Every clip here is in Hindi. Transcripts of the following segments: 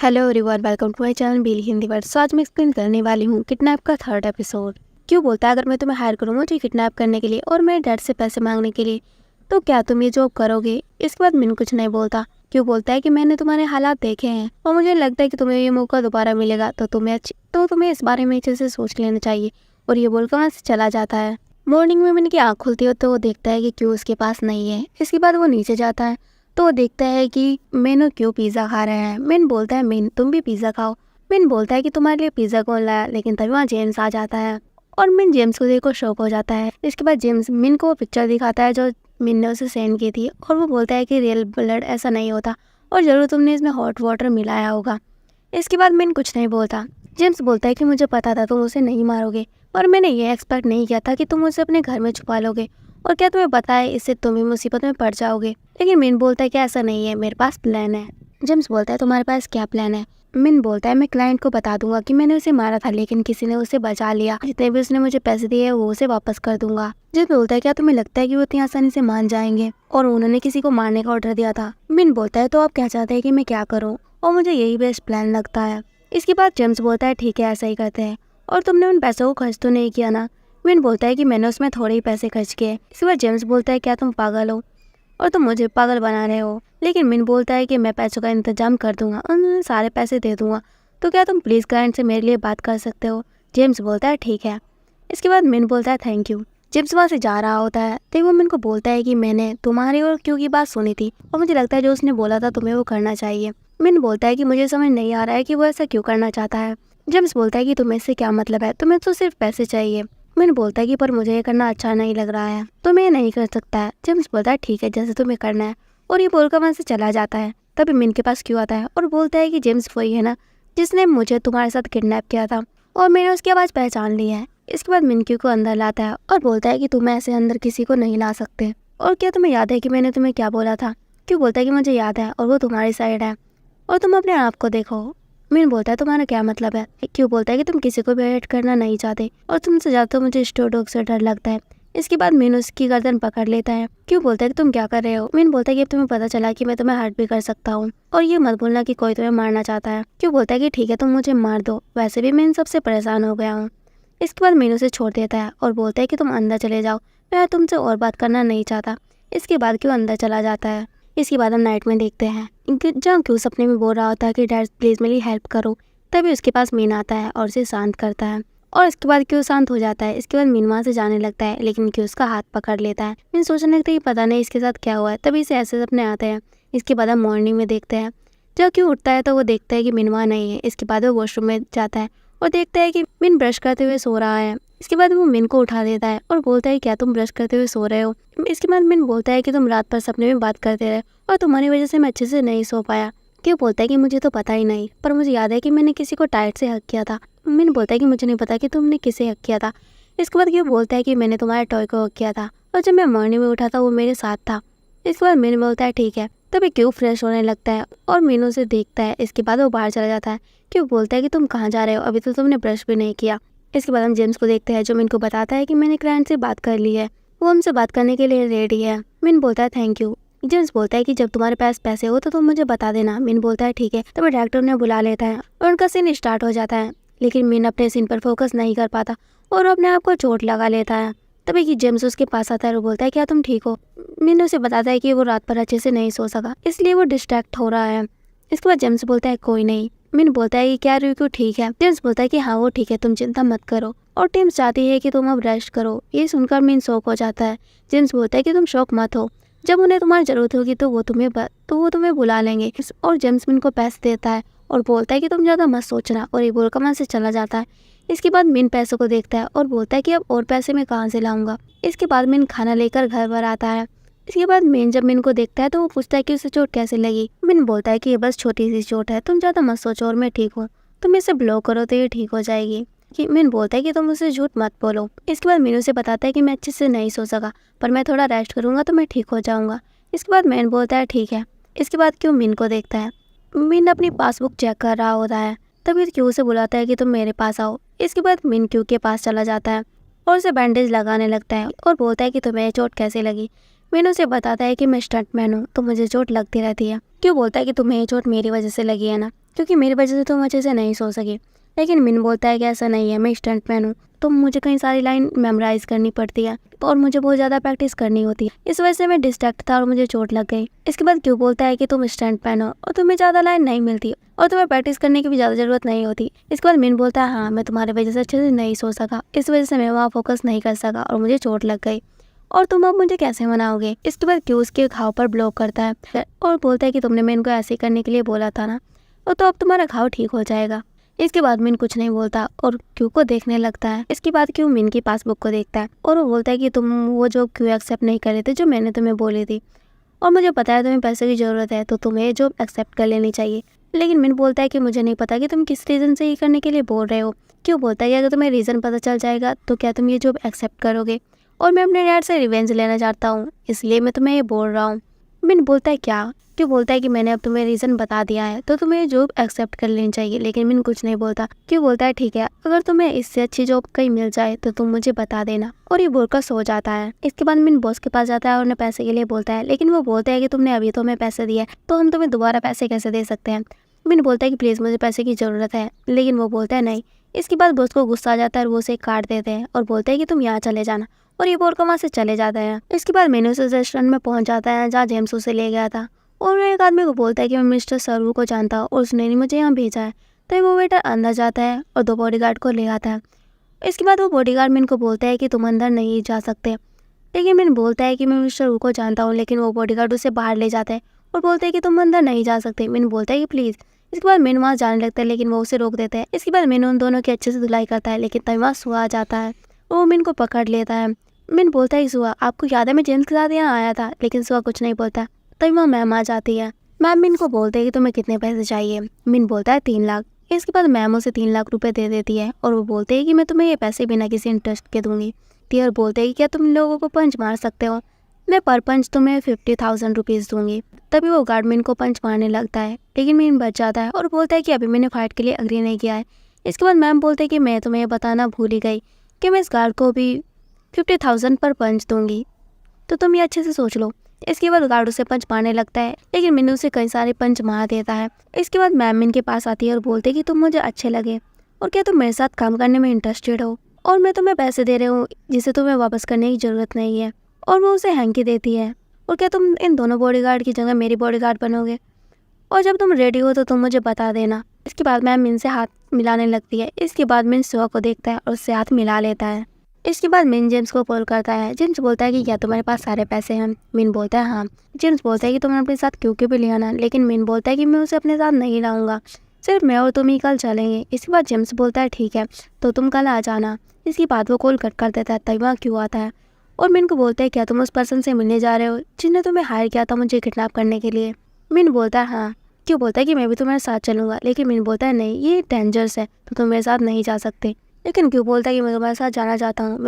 Hello everyone, welcome to my channel बीली हिंदी वर्ड। सो आज मैं एक्सप्लेन करने वाली हूँ किडनैप का थर्ड एपिसोड। क्यों बोलता है अगर मैं तुम्हें हायर करूँ मुझे किडनैप करने के लिए और मेरे डैड से पैसे मांगने के लिए, तो क्या तुम ये जॉब करोगे? इसके बाद मिन कुछ नहीं बोलता। क्यों बोलता है कि मैंने तुम्हारे हालात देखे हैं और मुझे लगता है कि तुम्हें ये मौका दोबारा मिलेगा, तो तुम्हें इस बारे में अच्छे से सोच लेना चाहिए। और ये बोलकर वहाँ से चला जाता है। मॉर्निंग में मिन की आँख खुलती है तो वो देखता है कि क्यों उसके पास नहीं है। इसके बाद वो नीचे जाता है तो वो देखता है कि मिन और क्यों पिज़्ज़ा खा रहे हैं। मिन बोलता है मिन तुम भी पिज़्ज़ा खाओ। मिन बोलता है कि तुम्हारे लिए पिज़्ज़ा कौन लाया, लेकिन तभी वहाँ जेम्स आ जाता है और मिन जेम्स को देखकर शॉक हो जाता है। इसके बाद जेम्स मिन को वो पिक्चर दिखाता है जो मिन ने उसे सेंड की थी और वो बोलता है कि रियल ब्लड ऐसा नहीं होता और ज़रूर तुमने इसमें हॉट वाटर मिलाया होगा। इसके बाद मिन कुछ नहीं बोलता। जेम्स बोलता है कि मुझे पता था तुम उसे नहीं मारोगे और मैंने ये एक्सपेक्ट नहीं किया था कि तुम उसे अपने घर में छुपा लोगे, और क्या तुम्हें पता है इससे तुम भी मुसीबत में पड़ जाओगे। लेकिन मिन बोलता है कि ऐसा नहीं है, मेरे पास प्लान है। जेम्स बोलता है तुम्हारे पास क्या प्लान है? मिन बोलता है मैं क्लाइंट को बता दूंगा कि मैंने उसे मारा था लेकिन किसी ने उसे बचा लिया, जितने भी उसने मुझे पैसे दिए वो उसे वापस कर दूंगा। जेम्स बोलता है क्या तुम्हें लगता है कि वो इतनी आसानी से मान जाएंगे? और उन्होंने किसी को मारने का ऑर्डर दिया था। मिन बोलता है तो आप क्या चाहते हैं कि मैं क्या करूँ, और मुझे यही बेस्ट प्लान लगता है। इसके बाद जेम्स बोलता है ठीक है ऐसा ही करते हैं। और तुमने उन पैसों को खर्च तो नहीं किया ना? मिन बोलता है कि मैंने उसमें थोड़े ही पैसे खर्च किए। इसके बाद जेम्स बोलता है क्या तुम पागल हो और तुम मुझे पागल बना रहे हो? लेकिन मिन बोलता है कि मैं पैसों का इंतजाम कर दूंगा, उन्हें सारे पैसे दे दूंगा, तो क्या तुम प्लीज़ क्लाइंट से मेरे लिए बात कर सकते हो? जेम्स बोलता है ठीक है। इसके बाद मिन बोलता है थैंक यू। जेम्स वहाँ से जा रहा होता है तो वो मिन को बोलता है कि मैंने तुम्हारी और क्यों की बात सुनी थी और मुझे लगता है जो उसने बोला था तुम्हें वो करना चाहिए। मिन बोलता है कि मुझे समझ नहीं आ रहा है कि वो ऐसा क्यों करना चाहता है। जेम्स बोलता है कि तुम्हें इससे क्या मतलब है, तुम्हें तो सिर्फ पैसे चाहिए। मिन बोलता है कि पर मुझे ये करना अच्छा नहीं लग रहा है तो मैं ये नहीं कर सकता है। जेम्स बोलता है ठीक है जैसे तुम्हें करना है, और ये बोलकर वहाँ से चला जाता है। तभी मिन के पास क्यों आता है और बोलता है कि जेम्स वही है ना जिसने मुझे तुम्हारे साथ किडनैप किया था और मैंने उसकी आवाज़ पहचान ली है। इसके बाद मिन क्यू को अंदर लाता है और बोलता है कि तुम ऐसे अंदर किसी को नहीं ला सकते, और क्या तुम्हें याद है कि मैंने तुम्हें क्या बोला था? क्यों बोलता है कि मुझे याद है और वो तुम्हारी साइड है और तुम अपने आप को देखो। मिन बोलता है तुम्हारा क्या मतलब है? क्यों बोलता है कि तुम किसी को भी हर्ट करना नहीं चाहते और तुमसे ज़्यादा तो मुझे स्टोडॉग से डर लगता है। इसके बाद मिन उसकी गर्दन पकड़ लेता है। क्यों बोलता है कि तुम क्या कर रहे हो? मिन बोलता है कि अब तुम्हें पता चला कि मैं तुम्हें हर्ट भी कर सकता हूँ, और ये मत भूलना कि कोई तुम्हें मारना चाहता है। क्यों बोलता है कि ठीक है तुम मुझे मार दो, वैसे भी मैं इन सबसे परेशान हो गया हूँ। इसके बाद मिन उसे छोड़ देता है और बोलता है कि तुम अंदर चले जाओ, मैं तुमसे और बात करना नहीं चाहता। इसके बाद क्यों अंदर चला जाता है। इसके बाद हम नाइट में देखते हैं जहाँ क्यों सपने में बोल रहा होता है कि डैड प्लीज़ मेरी हेल्प करो। तभी उसके पास मीन आता है और उसे शांत करता है, और इसके बाद क्यों शांत हो जाता है। इसके बाद मीन वहाँ से जाने लगता है लेकिन क्यों उसका हाथ पकड़ लेता है। मीन सोचने लगता है कि पता नहीं इसके साथ क्या हुआ है, तभी इसे ऐसे सपने आते हैं। इसके बाद हम मॉर्निंग में देखते हैं जब क्यों उठता है तो वो देखता है कि मीन वहाँ नहीं है। इसके बाद वो वॉशरूम में जाता है और देखता है कि मीन ब्रश करते हुए सो रहा है। इसके बाद वो मीन को उठा देता है और बोलता है क्या तुम ब्रश करते हुए सो रहे हो? इसके बाद मीन बोलता है कि तुम रात भर सपने में बात करते रहे और तुम्हारी वजह से मैं अच्छे से नहीं सो पाया। क्यों बोलता है कि मुझे तो पता ही नहीं, पर मुझे याद है कि मैंने किसी को टाइट से हक किया था। मिन बोलता है कि मुझे नहीं पता कि तुमने किसे हक किया था। इसके बाद क्यों बोलता है कि मैंने तुम्हारे टॉय को हक किया था और जब मैं मॉर्निंग में उठा था वो मेरे साथ था। इसके बाद मिन बोलता है ठीक है। तभी क्यों फ्रेश होने लगता है और मीनू से देखता है। इसके बाद वो बाहर चला जाता है। क्यों बोलता है कि तुम कहाँ जा रहे हो, अभी तो तुमने ब्रश भी नहीं किया। इसके बाद हम जेम्स को देखते हैं जो मिन को बताता है कि मैंने क्लाइंट से बात कर ली है, वो हमसे बात करने के लिए रेडी है। मिन बोलता है थैंक यू। जेम्स बोलता है कि जब तुम्हारे पास पैसे हो तो तुम मुझे बता देना। मिन बोलता है ठीक है। तभी डायरेक्टर उन्हें बुला लेता है और उनका सीन स्टार्ट हो जाता है, लेकिन मिन अपने सीन पर फोकस नहीं कर पाता और अपने आप को चोट लगा लेता है। तभी कि जेम्स उसके पास आता है और बोलता है क्या तुम ठीक हो? मिन उसे बताता है कि वो रात भर अच्छे से नहीं सो सका इसलिए वो डिस्ट्रैक्ट हो रहा है। इसके बाद जेम्स बोलता है कोई नहीं। मिन बोलता है कि क्या रिक्यू ठीक है? जेम्स बोलता है कि हाँ वो ठीक है, तुम चिंता मत करो, और टीम चाहती है कि तुम अब रेस्ट करो। ये सुनकर मिन शॉक हो जाता है। जेम्स बोलता है कि तुम शॉक मत हो, जब उन्हें तुम्हारी जरूरत होगी तो वो तुम्हें बुला लेंगे। और जेम्स मिन को पैसे देता है और बोलता है कि तुम ज़्यादा मत सोचना, और ये बोलकर वहाँ से चला जाता है। इसके बाद मिन पैसों को देखता है और बोलता है कि अब और पैसे मैं कहाँ से लाऊंगा। इसके बाद मिन खाना लेकर घर पर आता है। इसके बाद मिन जब मिन को देखता है तो वो पूछता है कि उसे चोट कैसे लगी। मिन बोलता है कि ये बस छोटी सी चोट है, तुम ज़्यादा मत सोचो और मैं ठीक हूँ, तुम इसे ब्लॉक करो तो ये ठीक हो जाएगी। कि मिन बोलता है कि तुम उसे झूठ मत बोलो। इसके बाद मिन उसे बताता है कि मैं अच्छे से नहीं सो सका, पर मैं थोड़ा रेस्ट करूंगा तो मैं ठीक हो जाऊंगा। इसके बाद मिन बोलता है ठीक है। इसके बाद क्यों मिन को देखता है। मिन अपनी पासबुक चेक कर रहा होता है, तभी क्यू से बुलाता है कि तुम मेरे पास आओ। इसके बाद मिन क्यू के पास चला जाता है और उसे बैंडेज लगाने लगता है और बोलता है कि तुम्हें चोट कैसे लगी। मिन उसे बताता है कि मैं स्टंटमैन हूँ तो मुझे चोट लगती रहती है। क्यों बोलता है कि तुम्हें ये चोट मेरी वजह से लगी है ना। क्योंकि मेरी वजह से तुम अच्छे से नहीं सो सके। लेकिन मिन बोलता है कि ऐसा नहीं है, मैं स्टंटमैन हूँ, तो मुझे कई सारी लाइन मेमोराइज करनी पड़ती है और मुझे बहुत ज़्यादा प्रैक्टिस करनी होती है, इस वजह से मैं डिस्ट्रैक्ट था और मुझे चोट लग गई। इसके बाद क्यों बोलता है कि तुम स्टंटमैन हो और तुम्हें ज़्यादा लाइन नहीं मिलती और तुम्हें प्रैक्टिस करने की भी ज़्यादा ज़रूरत नहीं होती। इसके बाद मिन बोलता है हाँ, मैं तुम्हारी वजह से अच्छे से नहीं सो सका, इस वजह से मैं वहाँ फोकस नहीं कर सका और मुझे चोट लग गई, और तुम अब मुझे कैसे मनाओगे। इसके बाद क्यों उसके घाव पर ब्लॉक करता है और बोलता है कि तुमने मिन को ऐसे करने के लिए बोला था ना, और तो अब तुम्हारा घाव ठीक हो जाएगा। इसके बाद मिन कुछ नहीं बोलता और क्यू को देखने लगता है। इसके बाद क्यू मिन की पासबुक को देखता है और वो बोलता है कि तुम वो जॉब क्यों एक्सेप्ट नहीं कर रहे थे जो मैंने तुम्हें बोली थी, और मुझे पता है तुम्हें पैसे की ज़रूरत है, तो तुम्हें ये जॉब एक्सेप्ट कर लेनी चाहिए। लेकिन मिन बोलता है कि मुझे नहीं पता कि तुम किस रीज़न से ये करने के लिए बोल रहे हो। क्यों बोलता है कि अगर तुम्हें रीज़न पता चल जाएगा तो क्या तुम ये जॉब एक्सेप्ट करोगे, और मैं अपने डैड से रिवेंज लेना चाहता हूँ, इसलिए मैं तुम्हें ये बोल रहा हूँ। मिन बोलता है क्या। क्यों बोलता है कि मैंने अब तुम्हें रीज़न बता दिया है तो तुम्हें जॉब एक्सेप्ट कर लेनी चाहिए। लेकिन मिन कुछ नहीं बोलता। क्यों बोलता है ठीक है, अगर तुम्हें इससे अच्छी जॉब कहीं मिल जाए तो तुम मुझे बता देना, और ये बोलकर सो जाता है। इसके बाद मिन बॉस के पास जाता है और उन्हें पैसे के लिए बोलता है, लेकिन वो बोलते हैं कि तुमने अभी तो हमें पैसे दिए, तो हम तुम्हें दोबारा पैसे कैसे दे सकते हैं। मिन बोलता है कि प्लीज़ मुझे पैसे की ज़रूरत है, लेकिन वो बोलता है नहीं। इसके बाद बॉस को गुस्सा आ जाता है और वो उसे काट देते हैं और बोलते हैं कि तुम यहाँ चले जाना, और ये बोलकर वहाँ से चले जाते हैं। इसके बाद मेनू उस रेस्टोरेंट में पहुँच जाता है जहाँ जेम्स उसे ले गया था, और एक आदमी को बोलता है कि मैं मिस्टर सरवू को जानता हूँ और उसने नहीं मुझे यहाँ भेजा है। तो वो वेटर अंदर जाता है और 2 बॉडीगार्ड को ले आता है। इसके बाद वो बॉडीगार्ड मिन को बोलता है कि तुम अंदर नहीं जा सकते, लेकिन मिन बोलता है कि मैं मिस्टर वू को जानता हूँ, लेकिन वो बॉडीगार्ड उसे बाहर ले जाता है और बोलते हैं कि तुम अंदर नहीं जा सकते। मिन बोलता है कि प्लीज़। इसके बाद मिन वहाँ जाने लगता है, लेकिन वो उसे रोक देता है। इसके बाद मिन उन दोनों की अच्छे से धुलाई करता है, लेकिन तभी वहाँ सुआ आ जाता है, वो मिन को पकड़ लेता है। मिन बोलता है सुआ, आपको याद है मैं जेम्स के साथ यहाँ आया था, लेकिन सुआ कुछ नहीं बोलता। तभी वहाँ मैम आ जाती है। मैम मिन को बोलते हैं कि तुम्हें कितने पैसे चाहिए। मिन बोलता है 3 लाख। इसके बाद मैम उसे 3 लाख रुपए दे देती है और वो बोलते हैं कि मैं तुम्हें ये पैसे बिना किसी इंटरेस्ट के दूंगी। टीयर बोलते हैं कि क्या तुम लोगों को पंच मार सकते हो, मैं पर पंच तुम्हें 50,000 रुपीज़ दूंगी। तभी वो गार्ड मिन को पंच मारने लगता है, लेकिन मिन बच जाता है और बोलता है कि अभी मैंने फाइट के लिए एग्री नहीं किया है। इसके बाद मैम बोलते हैं कि मैं तुम्हें बताना भूल ही गई कि मैं इस गार्ड को भी 50,000 पर पंच दूंगी, तो तुम ये अच्छे से सोच लो। इसके बाद गार्ड उसे पंच मारने लगता है, लेकिन मिन उसे कई सारे पंच मार देता है। इसके बाद मैम मिन के पास आती है और बोलते हैं कि तुम मुझे अच्छे लगे और क्या तुम मेरे साथ काम करने में इंटरेस्टेड हो, और मैं तुम्हें पैसे दे रही हूँ जिसे तुम्हें वापस करने की ज़रूरत नहीं है। और वो उसे हैंकी देती है, और क्या तुम इन दोनों बॉडीगार्ड की जगह मेरी बॉडीगार्ड बनोगे, और जब तुम रेडी हो तो तुम मुझे बता देना। इसके बाद मैम मिन से हाथ मिलाने लगती है। इसके बाद मिन सुआ को देखता है और उससे हाथ मिला लेता है। इसके बाद मिन जेम्स को कॉल करता है। जेम्स बोलता है कि क्या तुम्हारे पास सारे पैसे हैं। मिन बोलता है हाँ। जेम्स बोलता है कि तुम अपने साथ क्यों भी ले आना, लेकिन मिन बोलता है कि मैं उसे अपने साथ नहीं लाऊंगा, सिर्फ मैं और तुम ही कल चलेंगे। इसके बाद जेम्स बोलता है ठीक है, तो तुम कल आ जाना। इसके बाद वो कॉल कट कर देता है। तभी वहाँ क्यों आता है और मिन को बोलता है क्या तुम उस पर्सन से मिलने जा रहे हो जिसने तुम्हें हायर किया था मुझे किडनैप करने के लिए। मिन बोलता है हाँ। क्यों बोलता है कि मैं भी तुम्हारे साथ चलूँगा, लेकिन मिन बोलता है नहीं, ये डेंजरस है, तो तुम मेरे साथ नहीं जा सकते। लेकिन क्यों बोलता है कि मैं तुम्हारे साथ जाना चाहता हूँ,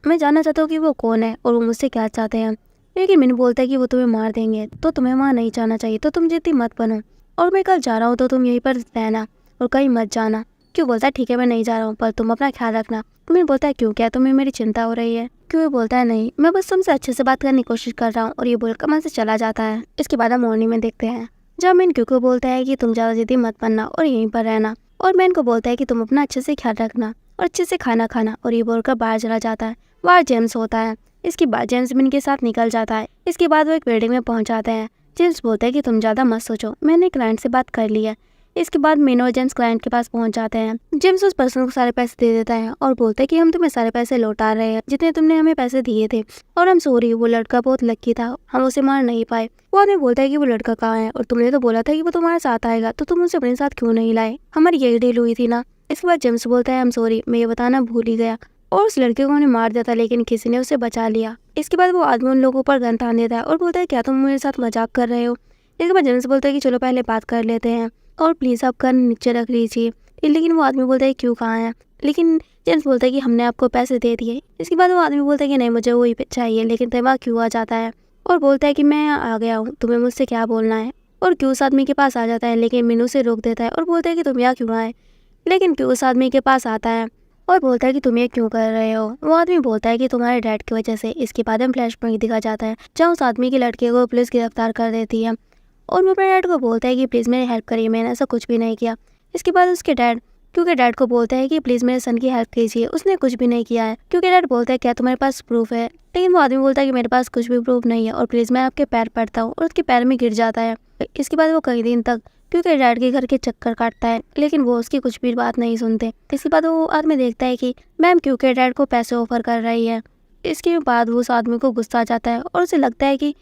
मैं जानना चाहता हूँ कि वो कौन है और वो मुझसे क्या चाहते हैं। लेकिन मिन बोलता है कि वो तुम्हें मार देंगे, तो तुम्हें वहाँ नहीं जाना चाहिए, तो तुम जितनी मत बनो, और मैं कल जा रहा हूँ तो तुम यहीं पर रहना और कहीं मत जाना। क्यों बोलता है ठीक है मैं नहीं जा रहा हूँ, पर तुम अपना ख्याल रखना। मिन बोलता है क्यों, क्या तुम्हें मेरी चिंता हो रही है। क्यों बोलता है नहीं, मैं बस तुमसे अच्छे से बात करने की कोशिश कर रहा हूँ, और ये बोलकर वहाँ से चला जाता है। इसके बाद हम मॉर्निंग में देखते हैं जब मिन क्यों को बोलता है कि तुम ज़्यादा जिद्दी मत बनना और यहीं पर रहना, और मैन को बोलता है कि तुम अपना अच्छे से ख्याल रखना और अच्छे से खाना खाना, और ये बोलकर बाहर चला जाता है। बाहर जेम्स होता है। इसके बाद जेम्स मिन के साथ निकल जाता है। इसके बाद वो एक बिल्डिंग में पहुंच जाते हैं। जेम्स बोलता है कि तुम ज़्यादा मत सोचो, मैंने क्लाइंट से बात कर ली है। इसके बाद मिन और जेम्स क्लाइंट के पास पहुंच जाते हैं। जेम्स उस पर्सन को सारे पैसे दे देता है और बोलता है कि हम तुम्हें सारे पैसे लौटा रहे हैं जितने तुमने हमें पैसे दिए थे, और हम सॉरी, वो लड़का बहुत लकी था, हम उसे मार नहीं पाए। वो आदमी बोलता है कि वो लड़का कहाँ है, और तुमने तो बोला था कि वो तुम्हारे साथ आएगा, तो तुम उसे अपने साथ क्यों नहीं लाए, हमारी यही डील हुई थी ना। इसके बाद जेम्स बोलता है आई एम सॉरी, मैं ये बताना भूल ही गया, और उस लड़के को उन्हें मार देता, लेकिन किसी ने उसे बचा लिया। इसके बाद वो आदमी उन लोगों पर गन तान देता है और बोलता है क्या तुम मेरे साथ मजाक कर रहे हो। इसके बाद जेम्स बोलता है कि चलो पहले बात कर लेते हैं, और प्लीज़ आप गन नीचे रख लीजिए। लेकिन वो आदमी बोलता है क्यों, कहाँ है। लेकिन जेम्स बोलता है कि हमने आपको पैसे दे दिए। इसके बाद वो आदमी बोलता है कि नहीं मुझे वही चाहिए, लेकिन तब क्यों आ जाता है और बोलता है कि मैं आ गया हूँ, तुम्हें मुझसे क्या बोलना है। और क्यों उस आदमी के पास आ जाता है, लेकिन मीनू से रोक देता है और बोलता है कि तुम यहाँ क्यों आए। लेकिन क्यों उस आदमी के पास आता है और बोलता है कि तुम ये क्यों कर रहे हो। वो आदमी बोलता है कि तुम्हारे डैड की वजह से। इसके बाद हम फ्लैशबैक दिखा जाता है जहाँ उस आदमी के लड़के को पुलिस गिरफ्तार कर देती है, और वो अपने डैड को बोलता है कि प्लीज़ मेरी हेल्प करिए, मैंने ऐसा कुछ भी नहीं किया। इसके बाद उसके डैड क्योंकि डैड को बोलता है कि प्लीज़ मेरे सन की हेल्प कीजिए, उसने कुछ भी नहीं किया है। क्योंकि डैड बोलता है क्या तुम्हारे पास प्रूफ है, लेकिन वो आदमी बोलता है कि मेरे पास कुछ भी प्रूफ नहीं है और प्लीज़ मैं आपके पैर पड़ता हूँ, और उसके पैर में गिर जाता है। इसके बाद वो कई दिन तक क्योंकि डैड के घर के चक्कर काटता है, लेकिन वो उसकी कुछ भी बात नहीं सुनते। इसके बाद वो आदमी देखता है कि मैम क्योंकि डैड को पैसे ऑफर कर रही है। इसके बाद वो उस आदमी को गुस्सा आ जाता है और उसे लगता है कि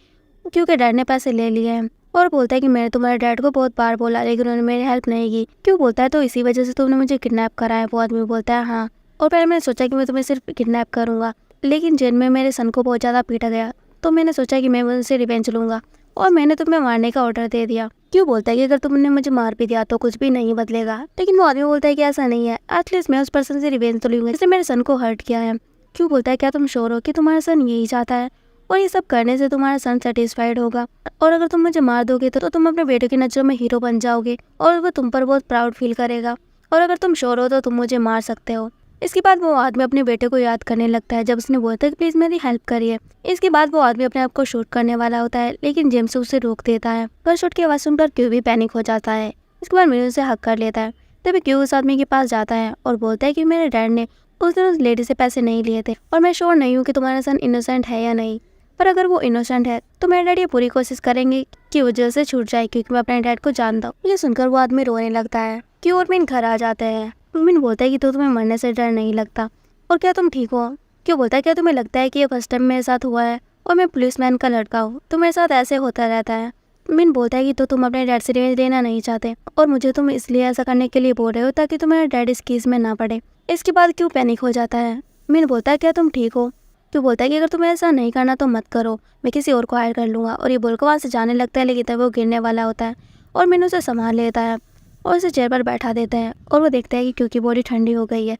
क्योंकि डैड ने पैसे ले लिए हैं, और बोलता है कि मैंने तुम्हारे डैड को बहुत बार बोला लेकिन उन्होंने मेरी हेल्प नहीं की। क्यों बोलता है तो इसी वजह से तुमने मुझे किडनैप करा है। वो आदमी बोलता है हाँ, और पहले मैंने सोचा कि मैं तुम्हें सिर्फ किडनैप करूँगा, लेकिन जेल में मेरे सन को बहुत ज़्यादा पीटा गया, तो मैंने सोचा कि मैं उनसे रिवेंज लूँगा और मैंने तुम्हें मारने का ऑर्डर दे दिया। क्यों बोलता है कि अगर तुमने मुझे मार भी दिया तो कुछ भी नहीं बदलेगा, लेकिन वो आदमी बोलता है कि ऐसा नहीं है, एटलीस्ट मैं उस पर्सन से रिवेंज तो लूँगा जिसने मेरे सन को हर्ट किया है। क्यों बोलता है क्या तुम श्योर हो कि तुम्हारा सन यही चाहता है और ये सब करने से तुम्हारा सन सेटिस्फाइड होगा, और अगर तुम मुझे मार दोगे तो तुम अपने बेटे की नज़रों में हीरो बन जाओगे और वो तुम पर बहुत प्राउड फील करेगा, और अगर तुम श्योर हो तो तुम मुझे मार सकते हो। इसके बाद वो आदमी अपने बेटे को याद करने लगता है जब उसने बोला था कि प्लीज़ मेरी हेल्प करिए। इसके बाद वो आदमी अपने आप को शूट करने वाला होता है, लेकिन जेम्स उसे रोक देता है। पर शूट की आवाज़ सुनकर क्यू भी पैनिक हो जाता है। इसके बाद मीनू उसे हक कर लेता है। तभी क्यू उस आदमी के पास जाता है और बोलता है कि मेरे डैड ने उस दिन उस लेडी से पैसे नहीं लिए थे और मैं श्योर नहीं हूँ कि तुम्हारा सन इनोसेंट है या नहीं, पर अगर वो इनोसेंट है तो मेरे डैड ये पूरी कोशिश करेंगे कि वो जेल से छूट जाए, क्योंकि मैं अपने डैड को जानता हूँ। ये सुनकर वो आदमी रोने लगता है। क्यू और मीन घर आ जाते हैं। मीन बोलता है कि तो तुम्हें मरने से डर नहीं लगता, और क्या तुम ठीक हो? क्यों बोलता है क्या तुम्हें लगता है कि ये फर्स्ट टाइम मेरे साथ हुआ है और मैं पुलिसमैन का लड़का हूँ, तो मेरे साथ ऐसे होता रहता है। मीन बोलता है कि तो तुम अपने डैड से रिवेंज लेना नहीं चाहते और मुझे तुम इसलिए ऐसा करने के लिए बोल रहे हो ताकि तुम्हारा डैड इस केस में ना पड़े। इसके बाद क्यों पैनिक हो जाता है। मीन बोलता है क्या तुम ठीक हो? क्यों बोलता है कि अगर तुम्हें ऐसा नहीं करना तो मत करो, मैं किसी और को हायर कर लूँगा, और ये बोलकर वहाँ से जाने लगता है, लेकिन तब वो गिरने वाला होता है और मीन उसे संभाल लेता है और उसे चेयर पर बैठा देता है, और वो देखता है कि क्योंकि बॉडी ठंडी हो गई है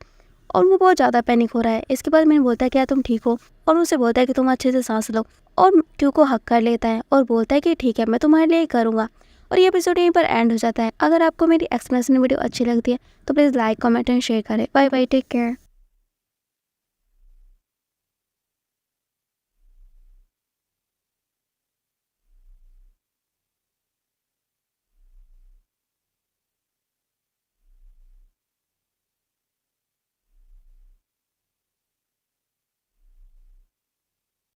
और वो बहुत ज़्यादा पैनिक हो रहा है। इसके बाद मीन बोलता है क्या तुम ठीक हो, और उसे बोलता है कि तुम अच्छे से सांस लो, और क्यों को हक कर लेता है और बोलता है कि ठीक है मैं तुम्हारे लिए करूँगा। और ये एपिसोड यहीं पर एंड हो जाता है। अगर आपको मेरी एक्सप्लेनेशन वीडियो अच्छी लगती है तो please like comment and share करें। Bye bye, take care.